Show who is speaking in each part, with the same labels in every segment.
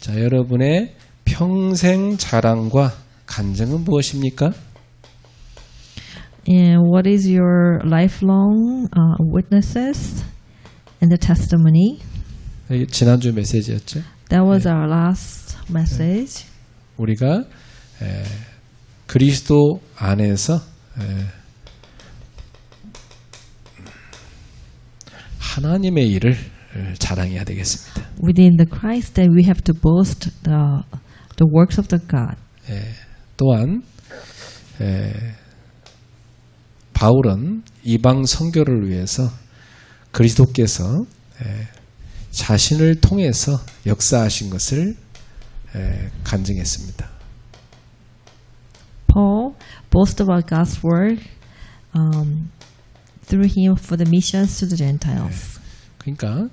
Speaker 1: 자, 여러분의 평생 자랑과 간증은 무엇입니까?
Speaker 2: And what is your lifelong witnesses and the testimony?
Speaker 1: 지난주 메시지였죠.
Speaker 2: That was our last message.
Speaker 1: 우리가 그리스도 안에서 하나님의 일을 자랑해야 되겠습니다.
Speaker 2: Within the Christ, that we have to boast the works of the God.
Speaker 1: 또한 바울은 이방 선교를 위해서 그리스도께서 자신을 통해서 역사하신 것을 간증했습니다.
Speaker 2: Paul boasted about God's work through him for the missions to the Gentiles.
Speaker 1: 그러니까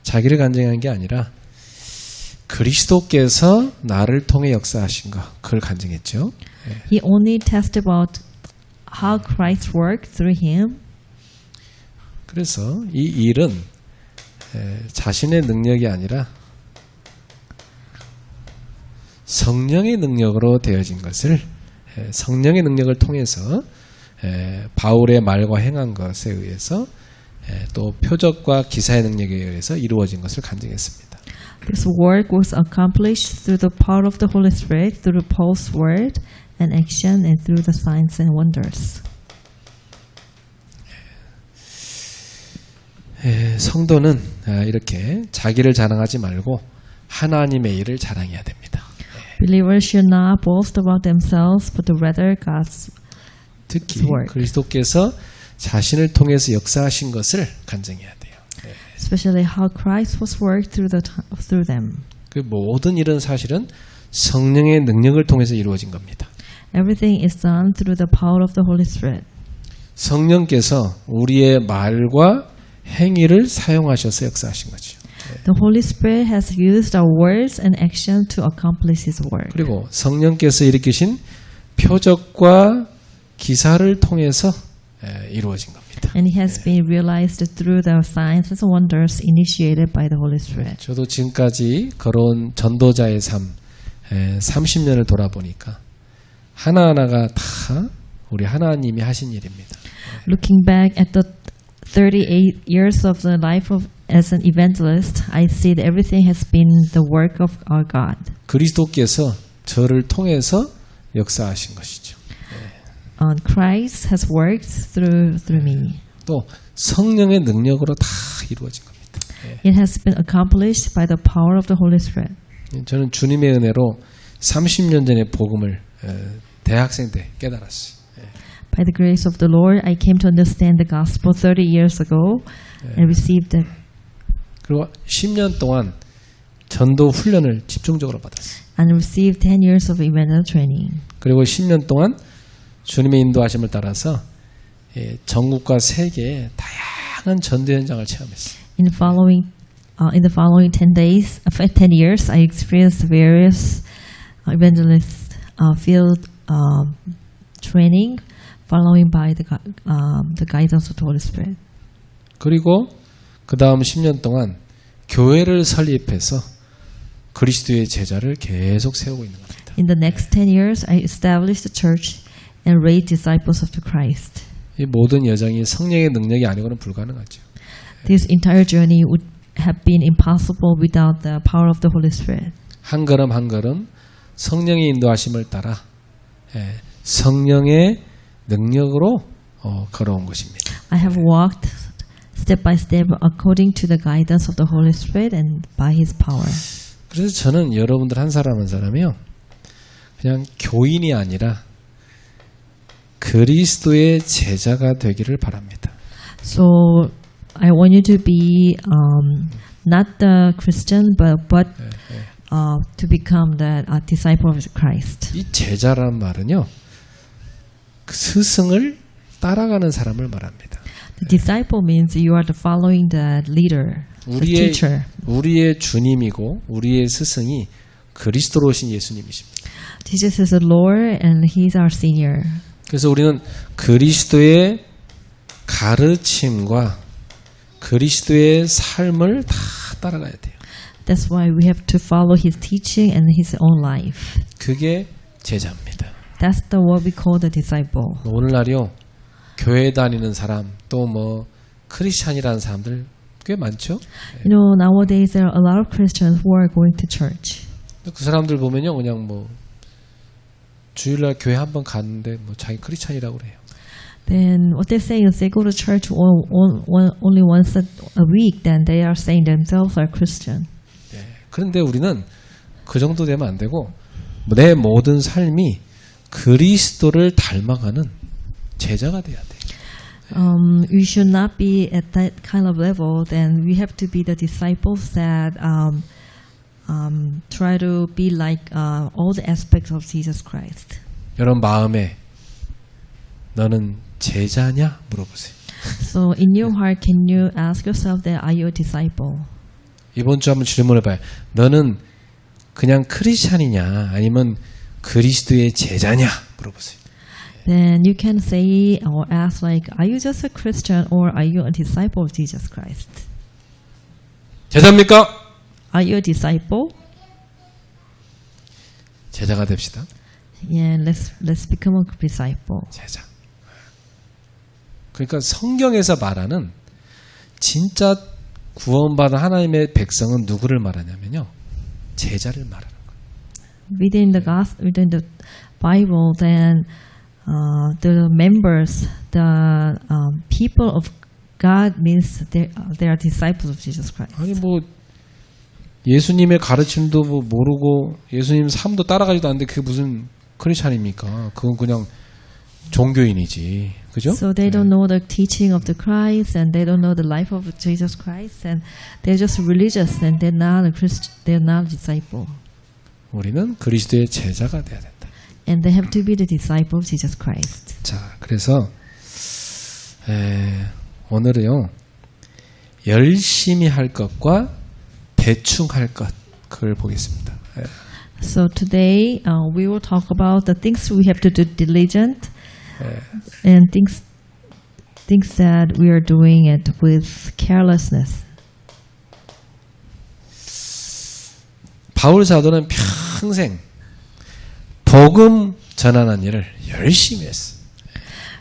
Speaker 1: 자기를 간증한 게 아니라 그리스도께서 나를 통해 역사하신 것, 그걸 간증했죠.
Speaker 2: He only tested about how Christ worked through him.
Speaker 1: 그래서 이 일은 자신의 능력이 아니라 성령의 능력으로 되어진 것을 성령의 능력을 통해서 바울의 말과 행한 것에 의해서 또 표적과 기사의 능력에 의해서 이루어진 것을 간증했습니다.
Speaker 2: This work was accomplished through the power of the Holy Spirit, through Paul's word and action, and through the signs and wonders.
Speaker 1: 성도는 이렇게 자기를 자랑하지 말고 하나님의 일을 자랑해야 됩니다.
Speaker 2: Believers should not boast about themselves, but rather God's
Speaker 1: 특히
Speaker 2: work.
Speaker 1: 그리스도께서 자신을 통해서 역사하신 것을 간증해야 돼요.
Speaker 2: Especially how Christ was worked through them.
Speaker 1: 그 모든 일은 사실은 성령의 능력을 통해서 이루어진 겁니다.
Speaker 2: Everything is done through the power of the Holy Spirit.
Speaker 1: 성령께서 우리의 말과 행위를 사용하셔서 역사하신 거죠.
Speaker 2: The Holy Spirit has used our words and action to accomplish His work.
Speaker 1: 그리고 성령께서 일으키신 표적과 기사를 통해서 이루어진 겁니다.
Speaker 2: And it has been realized through the signs and wonders initiated by the Holy Spirit.
Speaker 1: 저도 지금까지 걸어온 전도자의 삶 30년을 돌아보니까 하나하나가 다 우리 하나님이 하신 일입니다.
Speaker 2: Looking back at the 38 years of the life of as an evangelist, I see that everything has been the work of our God.
Speaker 1: 그리스도께서 저를 통해서 역사하신 것이죠.
Speaker 2: Christ has worked through me.
Speaker 1: 또 성령의 능력으로 다 이루어진 겁니다.
Speaker 2: It has been accomplished by the power of the Holy Spirit.
Speaker 1: 저는 주님의 은혜로 30년 전에 복음을 대학생 때 깨달았어요.
Speaker 2: By the grace of the Lord, I came to understand the gospel 30 years ago and received it.
Speaker 1: 그리고 10년 동안 전도 훈련을 집중적으로 받았어요.
Speaker 2: And received 10 years of evangelical training.
Speaker 1: 그리고 10년 동안 주님의 인도하심을 따라서 전국과 세계의 다양한 전도 현장을 체험했어요.
Speaker 2: In the following 10 years, I experienced various evangelist field training, following by the guidance of the Holy Spirit.
Speaker 1: 그리고 그 다음 10년 동안 교회를 설립해서 그리스도의 제자를 계속 세우고 있는 겁니다.
Speaker 2: In the next 10 years, I established the church and raised disciples of the Christ.
Speaker 1: 이 모든 여정이 성령의 능력이 아니고는 불가능하죠.
Speaker 2: This entire journey would have been impossible without the power of the Holy Spirit.
Speaker 1: 한 걸음 한 걸음 성령의 인도하심을 따라 성령의 능력으로 걸어온 것입니다.
Speaker 2: I have walked step by step according to the guidance of the Holy Spirit and by His power.
Speaker 1: 그래서 저는 여러분들 한 사람 한 사람이요, 그냥 교인이 아니라 그리스도의 제자가 되기를 바랍니다.
Speaker 2: So I want you to be not the Christian, but to become the disciple of Christ.
Speaker 1: 이 제자란 말은요, 그 스승을 따라가는 사람을 말합니다.
Speaker 2: The disciple means you are following the leader, the teacher.
Speaker 1: 우리의 주님이고 우리의 스승이 그리스도로 오신 예수님이십니다.
Speaker 2: Jesus is the Lord and He's our senior.
Speaker 1: 그래서 우리는 그리스도의 가르침과 그리스도의 삶을 다 따라가야 돼요.
Speaker 2: That's why we have to follow his teaching and his own life.
Speaker 1: 그게 제자입니다.
Speaker 2: That's the what we call the disciple.
Speaker 1: 오늘날요 교회 다니는 사람 또 뭐 크리스찬이라는 사람들 꽤 많죠.
Speaker 2: You know, nowadays there are a lot of Christians who are going to church.
Speaker 1: 그 사람들 보면요 그냥 뭐 주일날 교회 한번 갔는데 뭐 자기 크리스찬이라고 그래요.
Speaker 2: Then what they say is they go to church only once a week. Then they are saying themselves are Christian.
Speaker 1: 그런데 우리는 그 정도 되면 안 되고 내 모든 삶이 그리스도를 닮아가는 제자가 돼야 돼.
Speaker 2: We should not be at that kind of level. Then we have to be the disciples that try to be like all the aspects of Jesus Christ.
Speaker 1: 여러분 마음에 너는 제자냐 물어보세요.
Speaker 2: So in your heart, can you ask yourself that are you a disciple?
Speaker 1: 이번 주 한번 질문해봐요. 너는 그냥 크리스찬이냐 아니면 그리스도의 제자냐 물어보세요.
Speaker 2: Then you can say or ask like, are you just a Christian or are you a disciple of Jesus Christ?
Speaker 1: 제자입니까?
Speaker 2: Are you a disciple?
Speaker 1: 제자가 됩시다.
Speaker 2: Yeah, let's become a disciple.
Speaker 1: 제자. 그러니까 성경에서 말하는 진짜 구원받은 하나님의 백성은 누구를 말하냐면요. 제자를 말하는 거예요.
Speaker 2: Within the Bible, then the members, the people of God means they are disciples of Jesus Christ.
Speaker 1: 아니 뭐 예수님의 가르침도 뭐 모르고 예수님 삶도 따라가지도 않는데 그게 무슨 크리스찬입니까? 그건 그냥 종교인이지, 그죠?
Speaker 2: So they don't know the teaching of the Christ, and they don't know the life of Jesus Christ, and they're just religious, and they're not a Christian. They're not a disciple.
Speaker 1: 우리는 그리스도의 제자가 돼야 된다.
Speaker 2: And they have to be the disciple of Jesus Christ.
Speaker 1: 자, 그래서 오늘은요 열심히 할 것과 대충 할 것 그걸 보겠습니다.
Speaker 2: So today we will talk about the things we have to do diligent, and things that we are doing it with carelessness.
Speaker 1: 바울 사도는 평생 복음 전하는 일을 열심히 했어.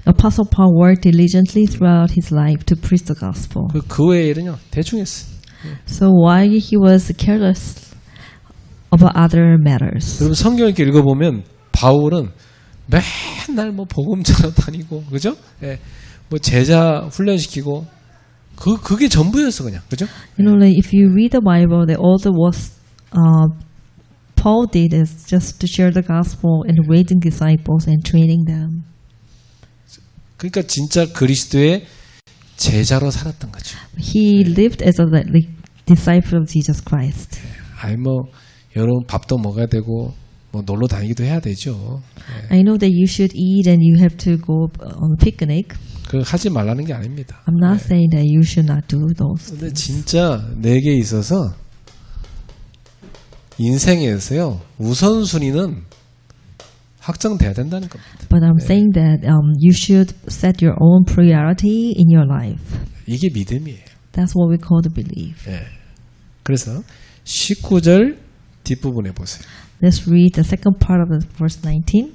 Speaker 2: Apostle Paul worked diligently throughout his life to preach the gospel.
Speaker 1: 그 외의 일은요 대충 했어.
Speaker 2: So why he was careless about other matters?
Speaker 1: 여러분 성경 이렇게 읽어보면 바울은 맨날 뭐 복음 전하 다니고 그죠? 예, 뭐 제자 훈련시키고 그게 전부였어 그냥 그죠?
Speaker 2: You know, like if you read the Bible, the all that was Paul did is just to share the gospel and raising disciples and training them.
Speaker 1: 그러니까 진짜 그리스도의 제자로 살았던 거죠.
Speaker 2: He lived as a disciple of Jesus Christ.
Speaker 1: 아이 뭐 여러분 밥도 먹어야 되고 뭐 놀러 다니기도 해야 되죠.
Speaker 2: I know that you should eat and you have to go on a picnic.
Speaker 1: 그 하지 말라는 게 아닙니다.
Speaker 2: I'm not saying that you should not do those.
Speaker 1: 근데 진짜 내게 있어서 인생에서요 우선순위는 확정돼야 된다는 겁니다.
Speaker 2: But I'm saying that you should set your own priority in your life.
Speaker 1: 이게 믿음이에요.
Speaker 2: That's what we call the belief.
Speaker 1: 예. 그래서 19절 뒷부분에 보세요.
Speaker 2: Let's read the second part of the verse 19.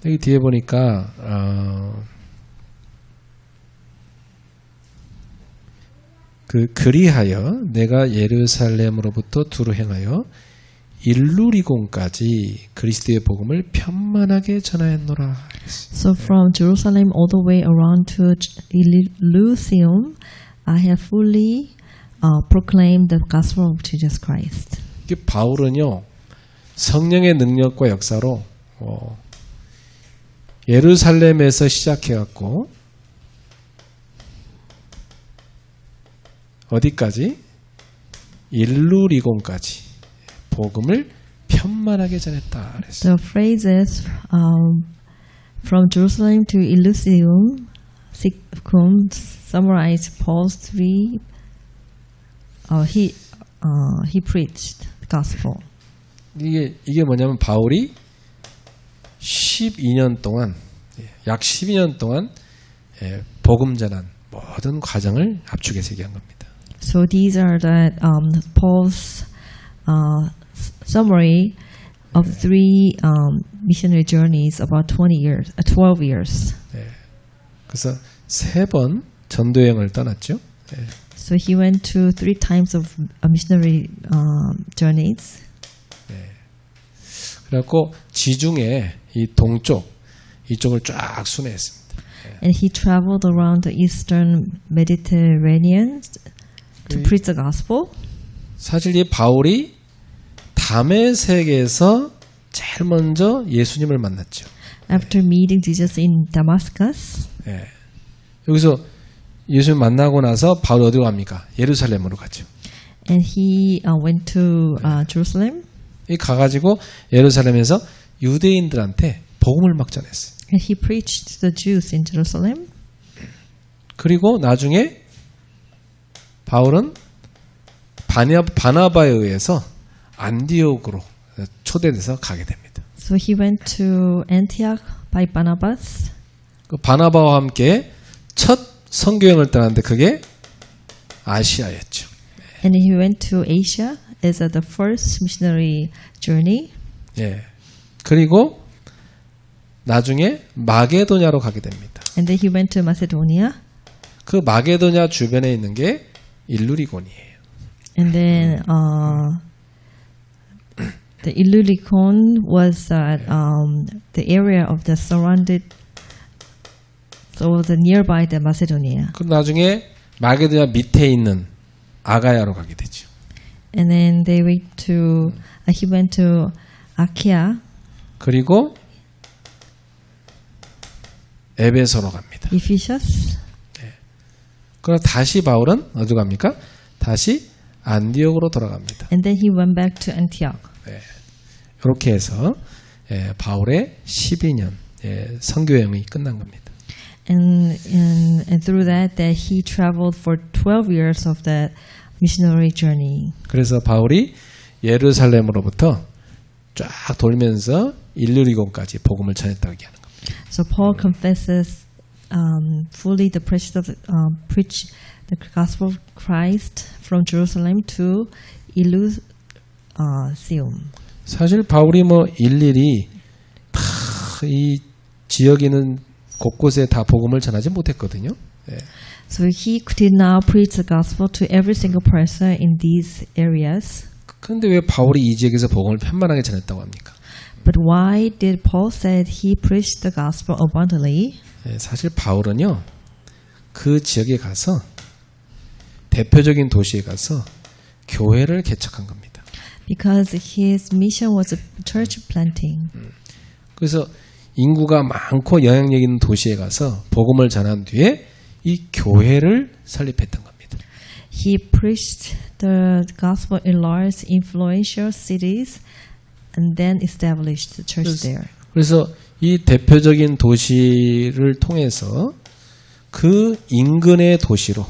Speaker 1: 여기 뒤에 보니까 그리하여 내가 예루살렘으로부터 두루 행하여 일루리곤까지 그리스도의 복음을 편만하게 전하였노라.
Speaker 2: So from Jerusalem all the way around to Elysium, I have fully proclaimed the gospel of Jesus Christ.
Speaker 1: 이게 바울은요 성령의 능력과 역사로 예루살렘에서 시작해갖고 어디까지? 일루리곤까지 복음을 편만하게 전했다 그랬어요.
Speaker 2: The phrases from Jerusalem to Elysium summarize Paul's three. He preached the gospel.
Speaker 1: 이게 뭐냐면 바울이 12년 동안 약 12년 동안 복음 전한 모든 과정을 압축해서 얘기한 겁니다.
Speaker 2: So these are the Paul's summary of 3 missionary journeys about 12 years.
Speaker 1: 그래서 3번 전도 여행을 떠났죠.
Speaker 2: So he went to 3 times of missionary journeys.
Speaker 1: 그래갖고 지중해 이 동쪽 이쪽을 쫙 순회했습니다.
Speaker 2: And he traveled around the eastern Mediterranean to preach the gospel.
Speaker 1: 사실 이 바울이 다메섹에서 제일 먼저 예수님을 만났죠.
Speaker 2: After meeting Jesus in Damascus,
Speaker 1: 여기서 예수님 만나고 나서 바울이 어디로 갑니까? 예루살렘으로 가죠.
Speaker 2: and he went to Jerusalem,
Speaker 1: 이 가가지고 예루살렘에서 유대인들한테 복음을 막 전했어요.
Speaker 2: and he preached to the Jews in Jerusalem.
Speaker 1: 그리고 나중에 바울은 바나바에 의해서 안디옥으로 초대돼서 가게 됩니다.
Speaker 2: So he went to Antioch by Barnabas.
Speaker 1: 그 바나바와 함께 첫 선교행을 떠났는데 그게 아시아였죠.
Speaker 2: And he went to Asia as the first missionary journey.
Speaker 1: 그리고 나중에 마게도냐로 가게 됩니다.
Speaker 2: And then he went to Macedonia.
Speaker 1: 그 마게도냐 주변에 있는 게 일루리곤이에요.
Speaker 2: And then the Illyricum was the area of the surrounded, so the nearby the Macedonia.
Speaker 1: 그 나중에 마게도냐 밑에 있는 아가야로 가게 되죠.
Speaker 2: And then they went to he went to Achaia,
Speaker 1: 그리고 에베소로 갑니다.
Speaker 2: Ephesus.
Speaker 1: 그럼 다시 바울은 어디로 갑니까? 다시 안디옥으로 돌아갑니다.
Speaker 2: And then he went back to Antioch.
Speaker 1: 이렇게 해서 바울의 12년 선교여행이 끝난 겁니다.
Speaker 2: And through that he traveled for 12 years of that missionary journey.
Speaker 1: 그래서 바울이 예루살렘으로부터 쫙 돌면서 일루리곤까지 복음을 전했다고 얘기하는 겁니다.
Speaker 2: So Paul confesses fully the preach the gospel of Christ from Jerusalem to Illyricum.
Speaker 1: 사실 바울이 일일이 다 이 지역에 있는 곳곳에 다 복음을 전하지 못했거든요.
Speaker 2: So he did not preach the gospel to every single person in these areas.
Speaker 1: 그런데 왜 바울이 이 지역에서 복음을 편만하게 전했다고 합니까?
Speaker 2: But why did Paul said he preached the gospel abundantly?
Speaker 1: 사실 바울은요 그 지역에 가서 대표적인 도시에 가서 교회를 개척한 겁니다.
Speaker 2: Because his mission was a church planting.
Speaker 1: 그래서 인구가 많고 영향력 있는 도시에 가서 복음을 전한 뒤에 이 교회를 설립했던 겁니다.
Speaker 2: He preached the gospel in large influential cities and then established the church there.
Speaker 1: 그래서 이 대표적인 도시를 통해서 그 인근의 도시로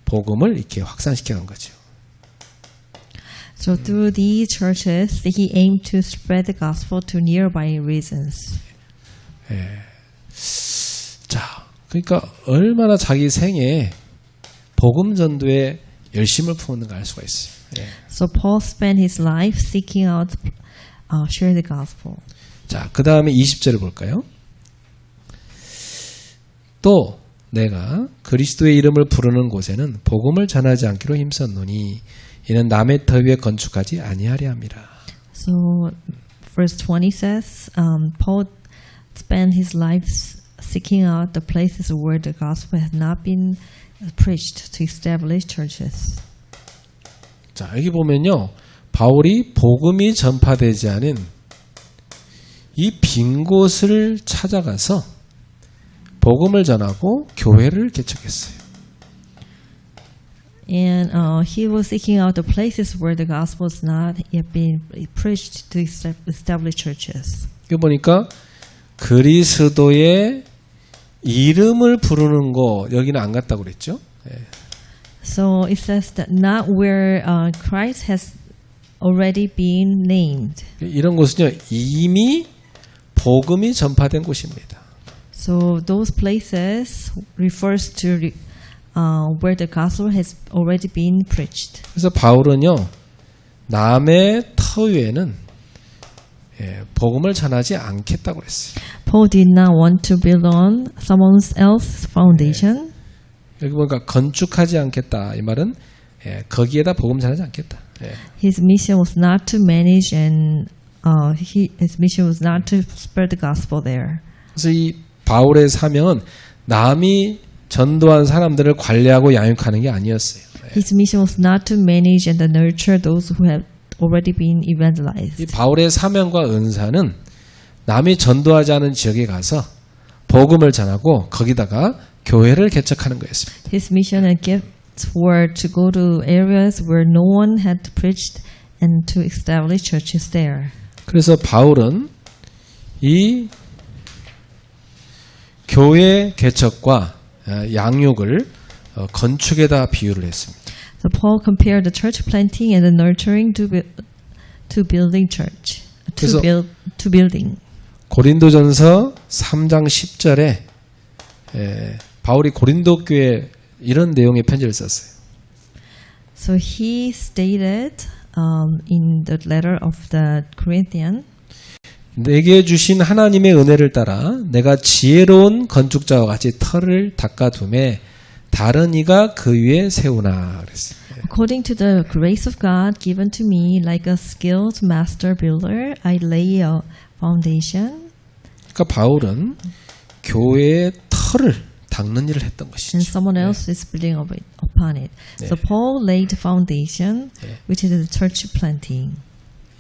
Speaker 1: 복음을 이렇게 확산시켜 간 거죠.
Speaker 2: So through these churches, he aimed to spread the gospel to nearby regions.
Speaker 1: 자, 그러니까 얼마나 자기 생에 복음 전도에 열심을 품었는가 알 수가 있어요.
Speaker 2: So Paul spent his life seeking out, share the gospel.
Speaker 1: 자, 그 다음에 20절을 볼까요? 또 내가 그리스도의 이름을 부르는 곳에는 복음을 전하지 않기로 힘썼노니 이는 남의 터 위에 건축하지 아니하려 함이라.
Speaker 2: So verse 20 says, Paul spent his life seeking out the places where the gospel had not been preached to establish churches.
Speaker 1: 자, 여기 보면요. 바울이 복음이 전파되지 않은 이 빈 곳을 찾아가서 복음을 전하고 교회를 개척했어요.
Speaker 2: And he was seeking out the places where the gospel has not yet been preached to establish churches.
Speaker 1: 여기 보니까 그리스도의 이름을 부르는 거 여기는 안 갔다고 그랬죠?
Speaker 2: So it says that not where Christ has already been named.
Speaker 1: 이런 곳은요 이미 복음이 전파된 곳입니다.
Speaker 2: So those places refers to where the gospel has already been preached.
Speaker 1: 그래서 바울은요, 남의 터 위에는 복음을 전하지 않겠다고 그랬어요.
Speaker 2: Paul did not want to build on someone else's foundation.
Speaker 1: 여기 보니까 건축하지 않겠다. 이 말은 거기에다 복음 전하지 않겠다.
Speaker 2: His mission was not to manage and his mission was not to spread the gospel there.
Speaker 1: 그래서 이 바울의 사명은 남이 전도한 사람들을 관리하고 양육하는 게 아니었어요.
Speaker 2: His mission was not to manage and nurture those who have already been
Speaker 1: 이
Speaker 2: evangelized.
Speaker 1: 바울의 사명과 은사는 남이 전도하지 않은 지역에 가서 복음을 전하고 거기다가 교회를 개척하는 거였습니다.
Speaker 2: His mission and gifts were to go to areas where no one had preached and to establish churches there.
Speaker 1: 그래서 바울은 이 교회 개척과 양육을 건축에다 비유를 했습니다.
Speaker 2: So Paul compared the church planting and the nurturing to building church.
Speaker 1: 그래서
Speaker 2: To building.
Speaker 1: 고린도전서 3장 10절에 바울이 고린도 교회에 이런 내용의 편지를 썼어요.
Speaker 2: So he stated in the letter of the Corinthian,
Speaker 1: 내게 주신 하나님의 은혜를 따라 내가 지혜로운 건축자와 같이 터를 닦아둠에 다른 이가 그 위에 세우나 그랬어요.
Speaker 2: according to the grace of God given to me, like a skilled master builder, I lay a foundation.
Speaker 1: 그러니까 바울은 교회의 터를 닦는 일을 했던 것이죠.
Speaker 2: And someone else is building upon it. So Paul laid the foundation, which is the church planting.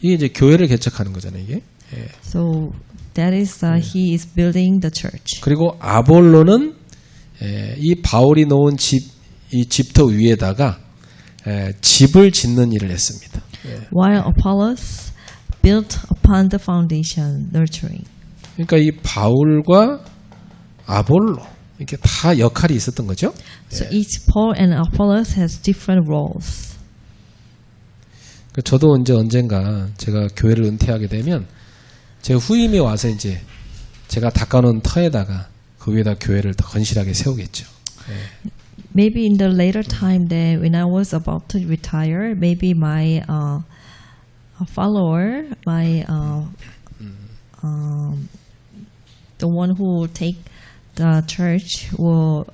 Speaker 1: 이게 이제 교회를 개척하는 거잖아요, 이게.
Speaker 2: So that is he is building the church.
Speaker 1: 그리고 아볼로는 이 바울이 놓은 이 집터 위에다가 집을 짓는 일을 했습니다.
Speaker 2: While Apollos built upon the foundation, nurturing.
Speaker 1: 그러니까 이 바울과 아볼로 이렇게 다 역할이 있었던 거죠.
Speaker 2: So each Paul and Apollos has different roles.
Speaker 1: 저도 언젠가 제가 교회를 은퇴하게 되면 제 후임이 와서 이제 제가 닦아놓은 터에다가 그 위에다 교회를 더 건실하게 세우겠죠.
Speaker 2: Maybe in the later time that when I was about to retire, maybe my follower, my the one who will take the church will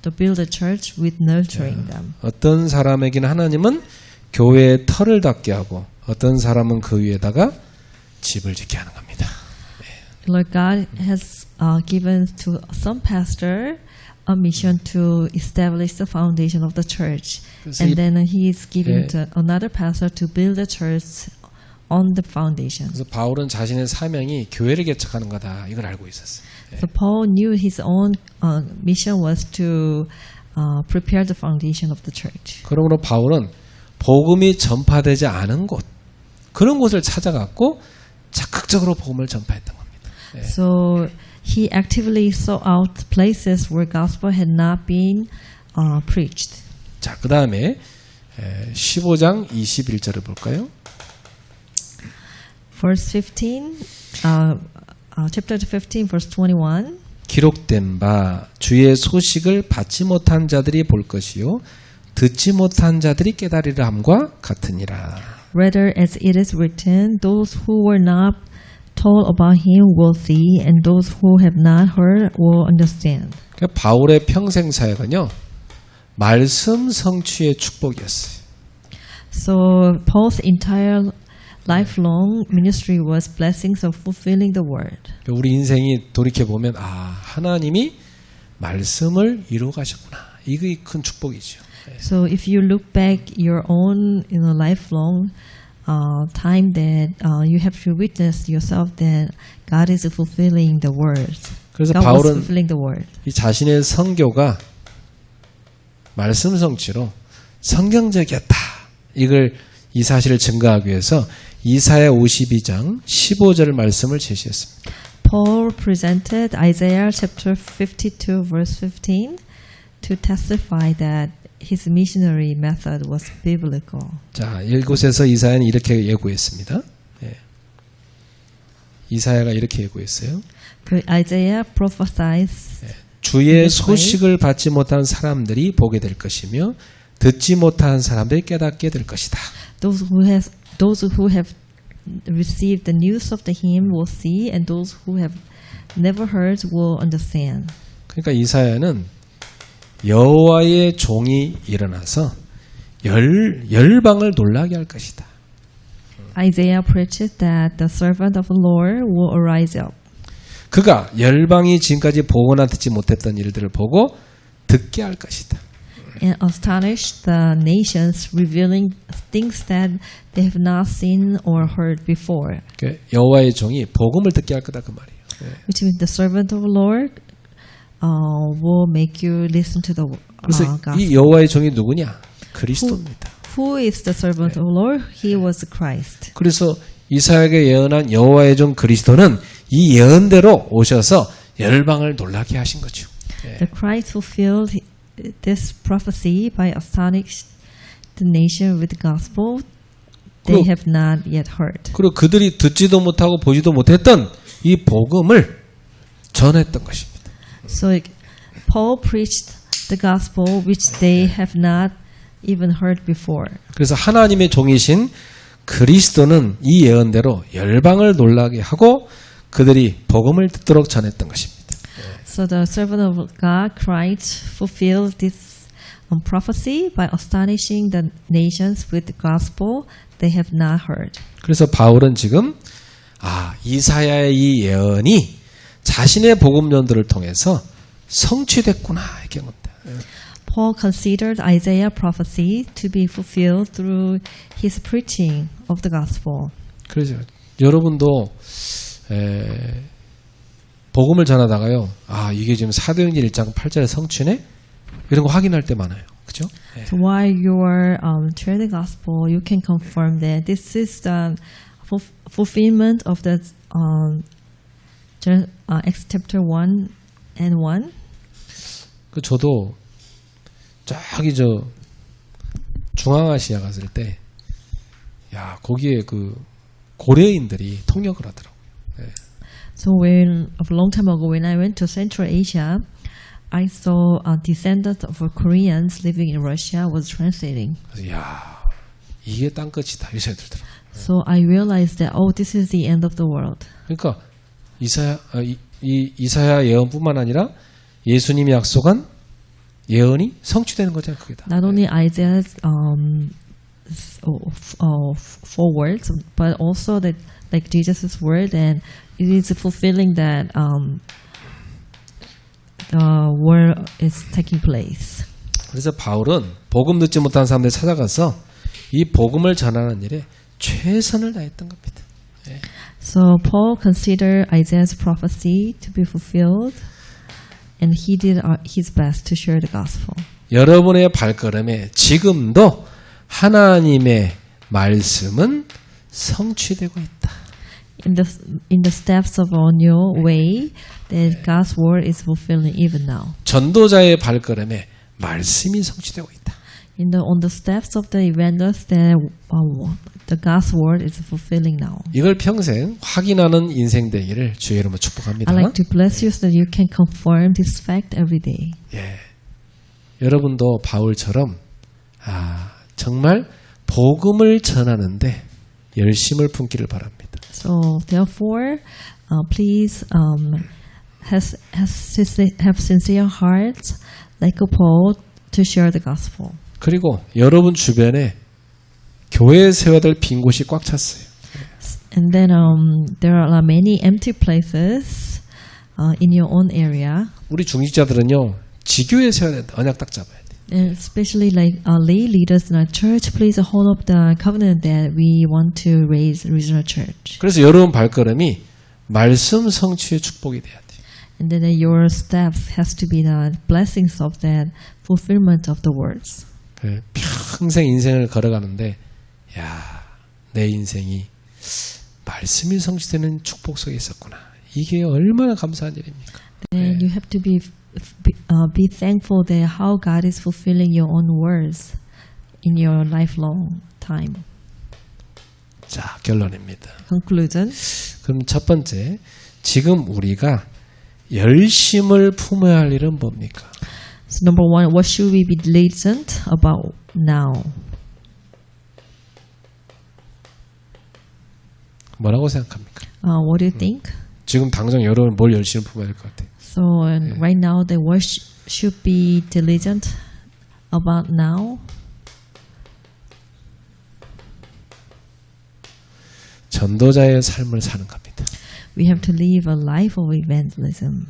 Speaker 2: to build a church with nurturing them.
Speaker 1: 어떤 사람에게는 하나님은 교회의 터를 닦게 하고 어떤 사람은 그 위에다가 집을 짓게 하는 겁니다.
Speaker 2: Lord God has given to some pastor a mission to establish the foundation of the church, and then he is giving to another pastor to build the church on the foundation.
Speaker 1: 그래서 바울은 자신의 사명이 교회를 개척하는 거다 이걸 알고 있었어요.
Speaker 2: So Paul knew his own mission was to prepare the foundation of the church.
Speaker 1: 그러므로 바울은 복음이 전파되지 않은 곳 그런 곳을 찾아갔고 적극적으로 복음을 전파했던 겁니다.
Speaker 2: So he actively sought out places where gospel had not been preached.
Speaker 1: 자, 그 다음에 15장 21절을 볼까요?
Speaker 2: Verse 15, chapter 15, verse 21.
Speaker 1: 기록된 바 주의 소식을 받지 못한 자들이 볼 것이요 듣지 못한 자들이 깨달으리라 함과 같으니라.
Speaker 2: Rather, as it is written, those who were not told about him will see, and those who have not heard will understand.
Speaker 1: 그러니까 바울의 평생 사역은요 말씀 성취의 축복이었어요.
Speaker 2: So Paul's entire lifelong ministry was blessings of fulfilling the word.
Speaker 1: 우리 인생이 돌이켜 보면 하나님이 말씀을 이루어 가셨구나. 이게 큰 축복이죠.
Speaker 2: So if you look back your own lifelong time that you have to witness yourself that God is fulfilling the word.
Speaker 1: 그래서
Speaker 2: God was
Speaker 1: 바울은
Speaker 2: fulfilling the word.
Speaker 1: 이 자신의 선교가 말씀 성취로 성경적이었다. 이걸 이 사실을 증거하기 위해서 이사야 52장 15절 말씀을 제시했습니다.
Speaker 2: Paul presented Isaiah chapter 52 verse 15 to testify that his missionary method was biblical.
Speaker 1: 자, 이곳에서 이사야는 이렇게 예고했습니다. 이사야가 이렇게 예고했어요.
Speaker 2: 그 Isaiah prophesies
Speaker 1: 주의 소식을 받지 못한 사람들이 보게 될 것이며 듣지 못한 사람들이 깨닫게 될 것이다.
Speaker 2: those who have received the news of the hymn will see, and those who have never heard will understand.
Speaker 1: 그러니까 이사야는 여호와의 종이 일어나서 열방을 놀라게 할 것이다.
Speaker 2: Isaiah preaches that the servant of the Lord will arise up.
Speaker 1: 그가 열방이 지금까지 보거나 듣지 못했던 일들을 보고 듣게 할 것이다.
Speaker 2: And astonish the nations, revealing things that they have not seen or heard before.
Speaker 1: 그러니까 여호와의 종이 복음을 듣게 할 거다 그 말이에요.
Speaker 2: Which means the servant of the Lord will make you listen to the
Speaker 1: 그래서
Speaker 2: gospel.
Speaker 1: 이 여호와의 종이 누구냐? 그리스도입니다.
Speaker 2: Who is the servant of the Lord? He was Christ.
Speaker 1: 그래서 이사야에게 예언한 여호와의 종 그리스도는 이 예언대로 오셔서 열방을 놀라게 하신 거죠.
Speaker 2: The Christ fulfilled this prophecy by astonishing the nation with the gospel they
Speaker 1: 그리고-
Speaker 2: have not yet heard.
Speaker 1: 그리고 그들이 듣지도 못하고 보지도 못했던 이 복음을 전했던 것입니다.
Speaker 2: So Paul preached the gospel which they have not even heard before.
Speaker 1: 그래서 하나님의 종이신 그리스도는 이 예언대로 열방을 놀라게 하고 그들이 복음을 듣도록 전했던 것입니다.
Speaker 2: So the servant of God, Christ, fulfilled this prophecy by astonishing the nations with the gospel they have not heard.
Speaker 1: 그래서 바울은 지금 이사야의 이 예언이 자신의 복음전도를 통해서 성취됐구나 이렇게 한 겁니다.
Speaker 2: Paul considered Isaiah prophecy to be fulfilled through his preaching of the gospel.
Speaker 1: 그래서 여러분도 복음을 전하다가요. 이게 지금 사도행전 1장 8절의 성취네? 이런 거 확인할 때 많아요. 그죠?
Speaker 2: So while you are sharing the gospel, you can confirm that this is the fulfillment of the Acts chapter 1 and 1.
Speaker 1: 저도 저기 중앙아시아 갔을 때, 거기에 고려인들이 통역을 하더라고요.
Speaker 2: So when a long time ago, when I went to Central Asia, I saw a descendant of Koreans living in Russia was translating.
Speaker 1: 그래서 이게 땅끝이다 이 생각이 들더라고요.
Speaker 2: So I realized that this is the end of the world.
Speaker 1: 그러니까 이사야 예언뿐만 아니라 예수님이 약속한 예언이 성취되는 거잖아요. 그게다.
Speaker 2: Not only Isaiah's 4 words, but also that like Jesus' word, and it is fulfilling that the word is taking place.
Speaker 1: 그래서 바울은 복음 듣지 못한 사람들 찾아가서 이 복음을 전하는 일에 최선을 다했던 겁니다.
Speaker 2: So Paul considered Isaiah's prophecy to be fulfilled, and he did his best to share the gospel.
Speaker 1: 여러분의 발걸음에 지금도 하나님의 말씀은 성취되고 있다.
Speaker 2: In the steps of on your way, that God's word is fulfilling even now.
Speaker 1: 전도자의 발걸음에 말씀이 성취되고 있다.
Speaker 2: On the steps of the evangelists, that the God's word is fulfilling now.
Speaker 1: 이걸 평생 확인하는 인생 되기를 주의 이름으로 축복합니다.
Speaker 2: I'd like to bless you so that you can confirm this fact every day.
Speaker 1: 여러분도 바울처럼 정말 복음을 전하는데 열심을 품기를 바랍니다.
Speaker 2: So therefore, please have sincere hearts like Paul to share the gospel.
Speaker 1: 그리고 여러분 주변에 교회 세워야 될 빈 곳이 꽉 찼어요.
Speaker 2: And then there are many empty places in your own area.
Speaker 1: 우리 중직자들은요 지교회 세워야 된다. 언약 딱 잡아야 돼.
Speaker 2: And especially like our lay leaders in our church, please hold up the covenant that we want to raise regional church.
Speaker 1: 그래서 여러분 발걸음이 말씀 성취의 축복이 돼야 돼.
Speaker 2: And then your steps has to be the blessings of that fulfillment of the words.
Speaker 1: 평생 인생을 걸어가는데 내 인생이 말씀이 성취되는 축복 속에 있었구나. 이게 얼마나 감사한 일입니까?
Speaker 2: Then you have to be thankful that how God is fulfilling your own words in your lifelong time.
Speaker 1: 자, 결론입니다.
Speaker 2: Conclusion.
Speaker 1: 그럼 첫 번째, 지금 우리가 열심을 품어야 할 일은 뭡니까?
Speaker 2: So number one, what should we be diligent about now?
Speaker 1: 뭐라고 생각합니까?
Speaker 2: What do you think?
Speaker 1: 지금 당장 여러분 뭘 열심히 품어야 될 것 같아요?
Speaker 2: So right now, the what should be diligent about now?
Speaker 1: 전도자의 삶을 사는 겁니다.
Speaker 2: We have to live a life of evangelism.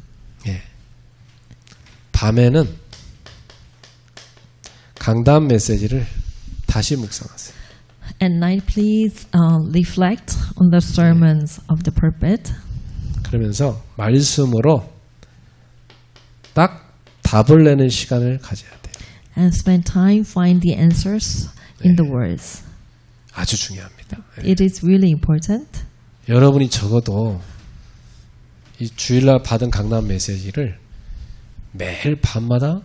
Speaker 1: 예. 밤에는 강단 메시지를 다시 묵상하세요.
Speaker 2: At night, please reflect on the sermons of the pulpit.
Speaker 1: 그러면서 말씀으로 딱 답을 내는 시간을 가져야 돼요.
Speaker 2: And spend time find the answers in the words.
Speaker 1: 아주 중요합니다. 예.
Speaker 2: It is really important.
Speaker 1: 여러분이 적어도 이 주일날 받은 강단 메시지를 매일 밤마다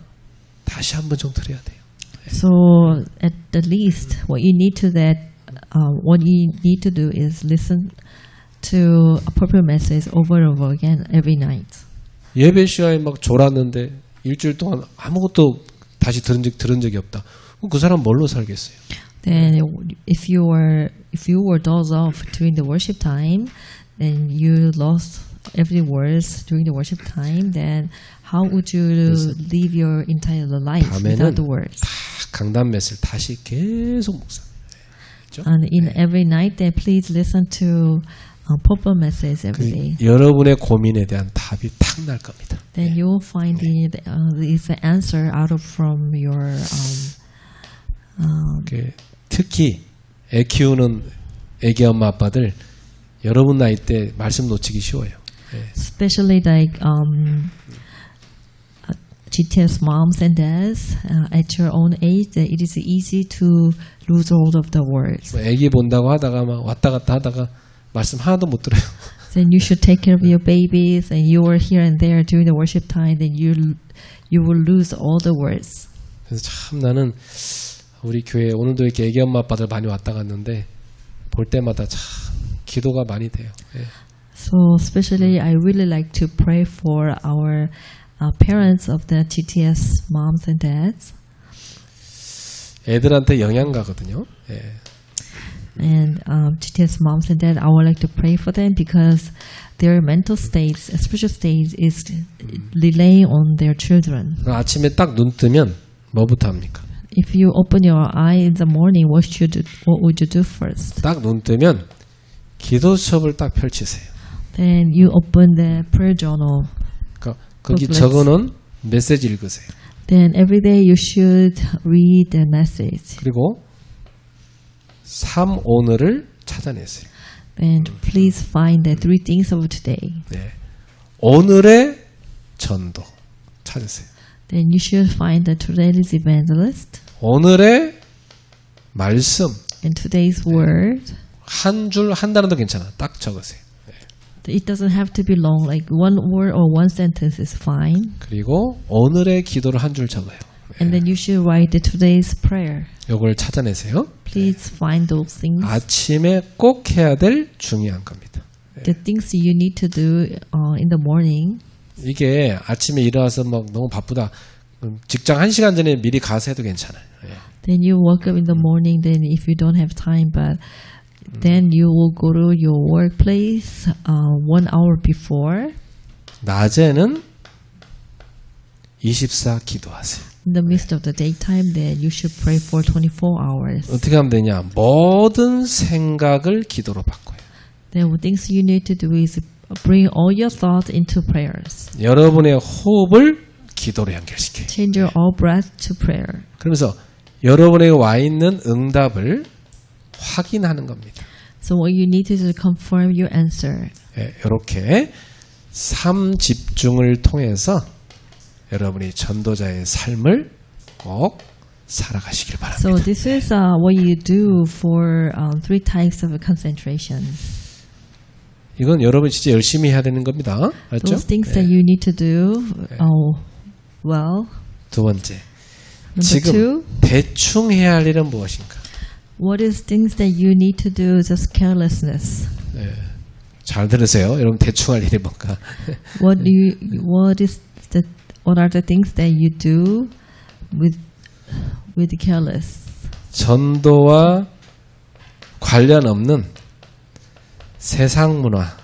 Speaker 1: 다시 한 번 정도 들어야 돼요.
Speaker 2: So at the least, what you need to do is listen to a purpose message over and over again every night.
Speaker 1: 예배 시간에 막 졸았는데 일주일 동안 아무것도 다시 들은 적이 없다. 그럼 그 사람 뭘로 살겠어요?
Speaker 2: Then if you were dozed off during the worship time, then you lost every words during the worship time, then how would you live your entire life without the words?
Speaker 1: 다 강단 메시지를 다시 계속 묵상.
Speaker 2: And in every night, then please listen to purpose message every day.
Speaker 1: 여러분의 고민에 대한 답이 탁 날 겁니다.
Speaker 2: Then you will find is the answer out of from your
Speaker 1: 특히 애 키우는 애기 엄마 아빠들 여러분 나이 때 말씀 놓치기 쉬워요.
Speaker 2: especially like GTS moms and dads at your own age, it is easy to lose hold of the words.
Speaker 1: 애기 본다고 하다가 막 왔다 갔다 하다가 말씀 하나도 못 들어요.
Speaker 2: Then you should take care of your babies, and you are here and there during the worship time. Then you will lose all the words.
Speaker 1: 그래서 참 나는 우리 교회 오늘도 이렇게 애기 엄마 아빠들 많이 왔다 갔는데 볼 때마다 참 기도가 많이 돼요. 예.
Speaker 2: So especially, I really like to pray for our parents of the GTS moms and dads.
Speaker 1: 애들한테 영향 가거든요. 예.
Speaker 2: And GTS moms and dads, I would like to pray for them because their mental states, spiritual states, is relying on their children.
Speaker 1: 아침에 딱 눈 뜨면 뭐부터 합니까?
Speaker 2: If you open your eye in the morning, what would you do first?
Speaker 1: 딱 눈 뜨면 기도 수업을 딱 펼치세요.
Speaker 2: Then you open the prayer journal.
Speaker 1: 그러니까 거기
Speaker 2: booklets.
Speaker 1: 적어놓은 메시지 읽으세요.
Speaker 2: Then every day you should read the message.
Speaker 1: 그리고 삶 오늘을 찾아내세요.
Speaker 2: And please find the three things of today.
Speaker 1: 네. 오늘의 전도 찾으세요.
Speaker 2: Then you should find the today's evangelist
Speaker 1: 오늘의 말씀
Speaker 2: and today's word.
Speaker 1: 한 줄 한 단어도 괜찮아. 딱 적으세요.
Speaker 2: It doesn't have to be long, like one word or one sentence is fine.
Speaker 1: 그리고 오늘의 기도를 한 줄 적어요.
Speaker 2: And then you should write the today's prayer.
Speaker 1: 이걸 찾아내세요.
Speaker 2: Please find those things.
Speaker 1: 아침에 꼭 해야 될 중요한 겁니다.
Speaker 2: The things you need to do in the morning.
Speaker 1: 이게 아침에 일어나서 막 너무 바쁘다. 직장 1시간 전에 미리 가서 해도 괜찮아요.
Speaker 2: Then you wake up in the morning. Then if you don't have time, but then you will go to your workplace 1 hour before.
Speaker 1: 낮에는 24 기도하세요.
Speaker 2: In the midst of the daytime, then you should pray for 24 hours.
Speaker 1: 어떻게 하면 되냐? 모든 생각을 기도로 바꿔요.
Speaker 2: Then what things you need to do is bring all your thoughts into prayers.
Speaker 1: 여러분의 호흡을 기도로 연결시켜요.
Speaker 2: Change your all breath to prayer.
Speaker 1: 그러면서 여러분에게 와 있는 응답을 확인하는 겁니다.
Speaker 2: So what you need to do is confirm your answer.
Speaker 1: 이렇게 삶 집중을 통해서 여러분이 전도자의 삶을 꼭 살아가시길 바랍니다.
Speaker 2: So this is what you do for 3 types of concentration.
Speaker 1: 이건 여러분이 진짜 열심히 해야 되는 겁니다. 알죠?
Speaker 2: Those things that you need to do well.
Speaker 1: 두 번째,
Speaker 2: Number
Speaker 1: 지금
Speaker 2: 2,
Speaker 1: 대충 해야 할 일은 무엇인가?
Speaker 2: What is things that you need to do? Just carelessness.
Speaker 1: 잘 들으세요. 여러분 대충 할 일이 뭔가.
Speaker 2: What are the things that you do with careless?
Speaker 1: 전도와 관련 없는 세상 문화.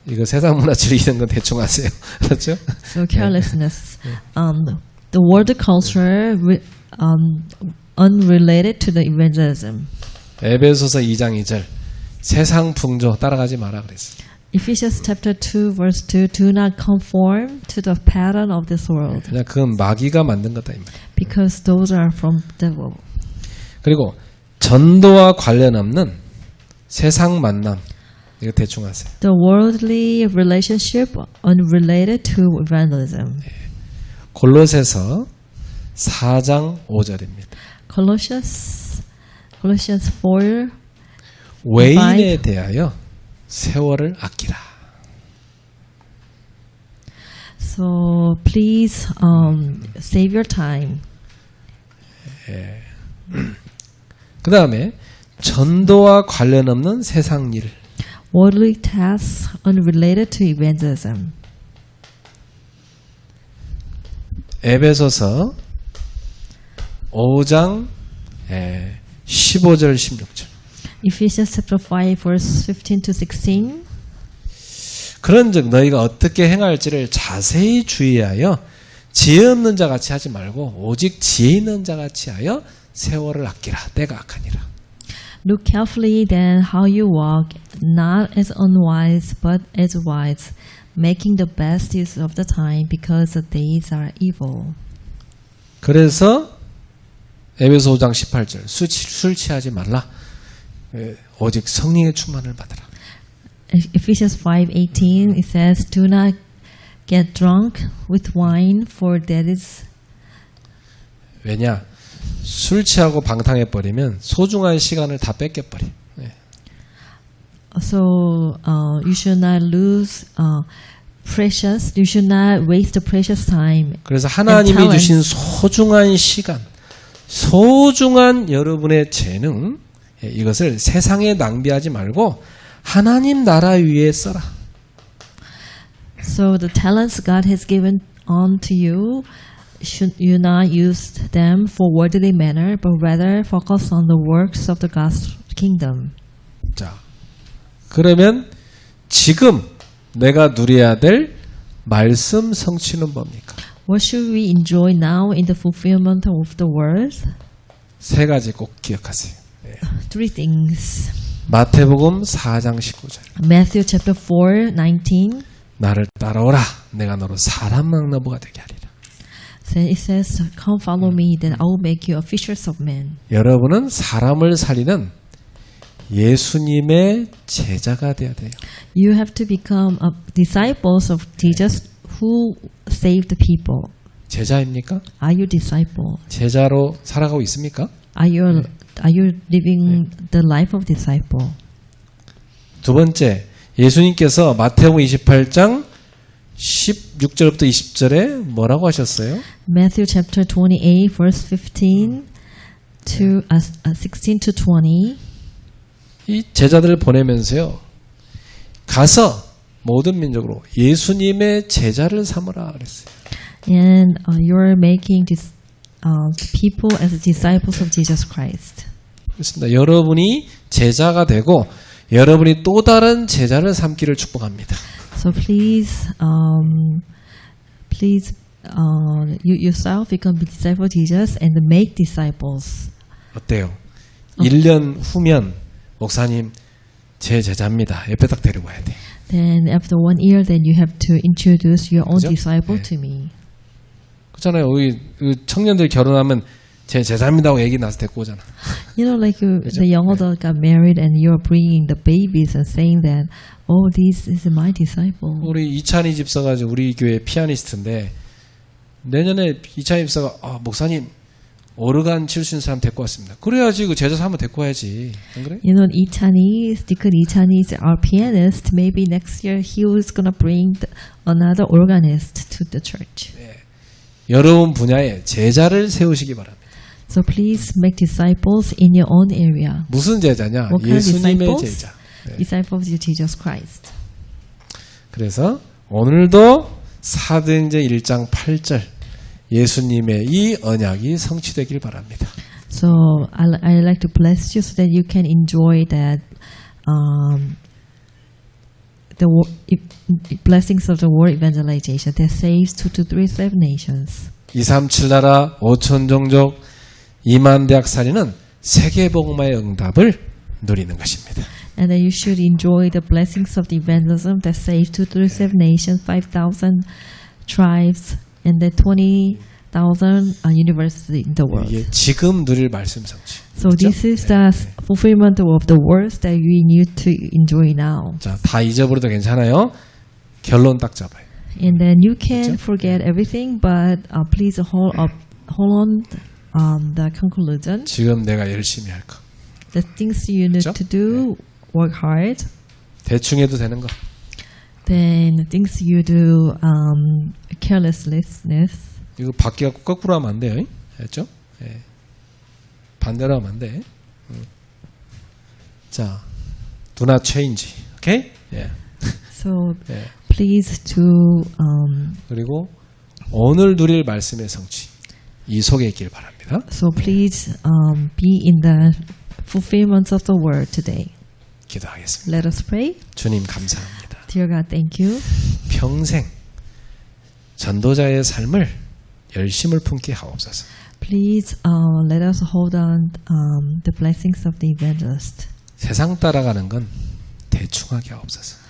Speaker 1: 이거 세상 문화 즐기는 건 대충 아세요. 그렇죠?
Speaker 2: So carelessness. The world culture unrelated to the evangelism.
Speaker 1: 에베소서 2장 2절. 세상 풍조 따라가지 마라 그랬어요.
Speaker 2: Ephesians chapter 2 verse 2 Do not conform to the pattern of this world
Speaker 1: 그냥 그건 마귀가 만든 거다 이 말이에요.
Speaker 2: because those are from devil.
Speaker 1: 그리고 전도와 관련 없는 세상 만남. 이거 대충 하세요.
Speaker 2: The worldly relationship unrelated to evangelism.
Speaker 1: 골로새서 4장 5절입니다.
Speaker 2: Colossians 4
Speaker 1: 외인에 대하여 세월을 아끼라.
Speaker 2: So please save your time.
Speaker 1: 그 다음에 전도와 관련 없는 세상 일.
Speaker 2: Worldly tasks unrelated to evangelism.
Speaker 1: 에베소서 5장 15절 16절.
Speaker 2: Ephesians chapter 5 verse 15 to 16.
Speaker 1: 그런즉 너희가 어떻게 행할지를 자세히 주의하여 지혜 없는 자 같이 하지 말고 오직 지혜 있는 자 같이 하여 세월을 아끼라. 때가 악하니라.
Speaker 2: Look carefully then how you walk, not as unwise but as wise, making the best use of the time because the days are evil.
Speaker 1: 그래서 에베소 5장 18절 술 취하지 말라. 오직 성령의 충만을 받으라.
Speaker 2: Ephesians 5:18 it says, "Do not get drunk with wine, for that is."
Speaker 1: 왜냐? 술 취하고 방탕해 버리면 소중한 시간을 다 뺏겨 버려.
Speaker 2: So you should not lose precious. You should not waste the precious time.
Speaker 1: 그래서 하나님이 주신 소중한 시간, 소중한 여러분의 재능, 이것을 세상에 낭비하지 말고 하나님 나라 위에 써라.
Speaker 2: So the talents God has given unto you, should you not use them for worldly manner, but rather focus on the works of the God's kingdom.
Speaker 1: 자, 그러면 지금 내가 누려야 될 말씀 성취는 뭡니까?
Speaker 2: What should we enjoy now in the fulfillment of the word?
Speaker 1: 세 가지 꼭 기억하세요.
Speaker 2: Three things.
Speaker 1: 마태복음 4장 19절.
Speaker 2: Matthew chapter 4:19.
Speaker 1: 나를 따라오라. 내가 너로 사람 만나보가 되게 하리라.
Speaker 2: It says, "Come follow me, then I will make you a fishers of men."
Speaker 1: 여러분은 사람을 살리는 예수님의 제자가 되어야 돼요.
Speaker 2: You have to become disciples of Jesus who saved the people.
Speaker 1: 제자입니까?
Speaker 2: Are you disciple?
Speaker 1: 제자로 살아가고 있습니까?
Speaker 2: Are you living the life of disciple?
Speaker 1: 두 번째, 예수님께서 마태복음 28장 16절부터 20절에 뭐라고 하셨어요?
Speaker 2: Matthew chapter 28 verse 15 to 16 to 20.
Speaker 1: 이 제자들을 보내면서요. 가서 모든 민족으로 예수님의 제자를 삼으라 그랬어요.
Speaker 2: And you're making this people as disciples of Jesus Christ.
Speaker 1: 그렇습니다. 여러분이 제자가 되고 여러분이 또 다른 제자를 삼기를 축복합니다.
Speaker 2: So please, you yourself become a disciple of Jesus and make disciples.
Speaker 1: 어때요? 1년 후면 목사님 제 제자입니다. 옆에 딱 데리고 와야 돼.
Speaker 2: Then after 1 year, then you have to introduce your own
Speaker 1: 그죠?
Speaker 2: disciple
Speaker 1: 네.
Speaker 2: to me.
Speaker 1: 그렇잖아요. 우리 청년들 결혼하면 제 제자입니다고 얘기 나서 데리고 오잖아.
Speaker 2: You know, like the young adult got married and you're bringing the babies and saying that, oh, this is my disciple.
Speaker 1: 우리 이찬희 집사가 우리 교회 피아니스트인데 내년에 이찬희 집사가 목사님 오르간 칠 수 있는 사람 데리고 왔습니다. 그래야지 그 제자 한번 데리고 와야지. 안 그래?
Speaker 2: You know, Deacon Ichani is our pianist. Maybe next year he was gonna bring another organist to the church.
Speaker 1: 네. 여러분 분야에 제자를 세우시기 바랍니다.
Speaker 2: So please make disciples in your own area.
Speaker 1: 무슨 제자냐?
Speaker 2: What kind of
Speaker 1: 예수님의
Speaker 2: disciples?
Speaker 1: 제자. 네.
Speaker 2: Disciples of Jesus Christ.
Speaker 1: 그래서 오늘도 사도행전 1장 8절 예수님의 이 언약이 성취되길 바랍니다.
Speaker 2: So I like to bless you so that you can enjoy that blessings of the word evangelization that saves 2 to 3 7 nations.
Speaker 1: 237 나라 5천 종족 2만 대학 살이는 세계 복음화의 응답을 누리는 것입니다.
Speaker 2: And that you should enjoy the blessings of the evangelism that saves 2 to 3 nations, 5,000 tribes, and the 20,000 universities in the world.
Speaker 1: 이게 지금 누릴 말씀 성취.
Speaker 2: So
Speaker 1: 그렇죠?
Speaker 2: this is the fulfillment of the words that we need to enjoy now.
Speaker 1: 자, 다 잊어버려도 괜찮아요. 결론 딱 잡아요.
Speaker 2: And then you can
Speaker 1: 그렇죠?
Speaker 2: forget everything, but please hold on the conclusion.
Speaker 1: 지금 내가 열심히 할 거.
Speaker 2: The things you need
Speaker 1: 그렇죠?
Speaker 2: to do, work hard.
Speaker 1: 대충 해도 되는 거.
Speaker 2: Then the things you do, carelessness.
Speaker 1: 이거 바뀌어갖고 거꾸로 하면 안 돼요. 알죠? 예. 반대로 하면 안 돼. 자, do not change. 오케이? 예.
Speaker 2: So
Speaker 1: 예.
Speaker 2: please to
Speaker 1: 그리고 오늘 누릴 말씀의 성취. 이 속에 있길 바랍니다.
Speaker 2: so please be in the fulfillment of the word today.
Speaker 1: 기도하겠습니다.
Speaker 2: Let us pray.
Speaker 1: 주님 감사합니다.
Speaker 2: Dear God, thank you.
Speaker 1: 평생 전도자의 삶을 열심을 품게 하옵소서.
Speaker 2: Please let us hold on the blessings of the evangelist.
Speaker 1: 세상 따라가는 건 대충하게 하옵소서.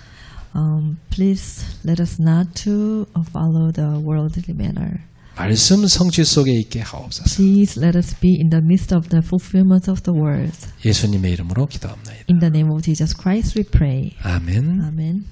Speaker 2: Please let us not to follow the worldly manner.
Speaker 1: 말씀 성취 속에 있게 하옵소서.
Speaker 2: Please let us be in the midst of the fulfillment of the words.
Speaker 1: 예수님의 이름으로 기도합나이다.
Speaker 2: In the name of Jesus Christ we pray.
Speaker 1: 아멘.
Speaker 2: Amen.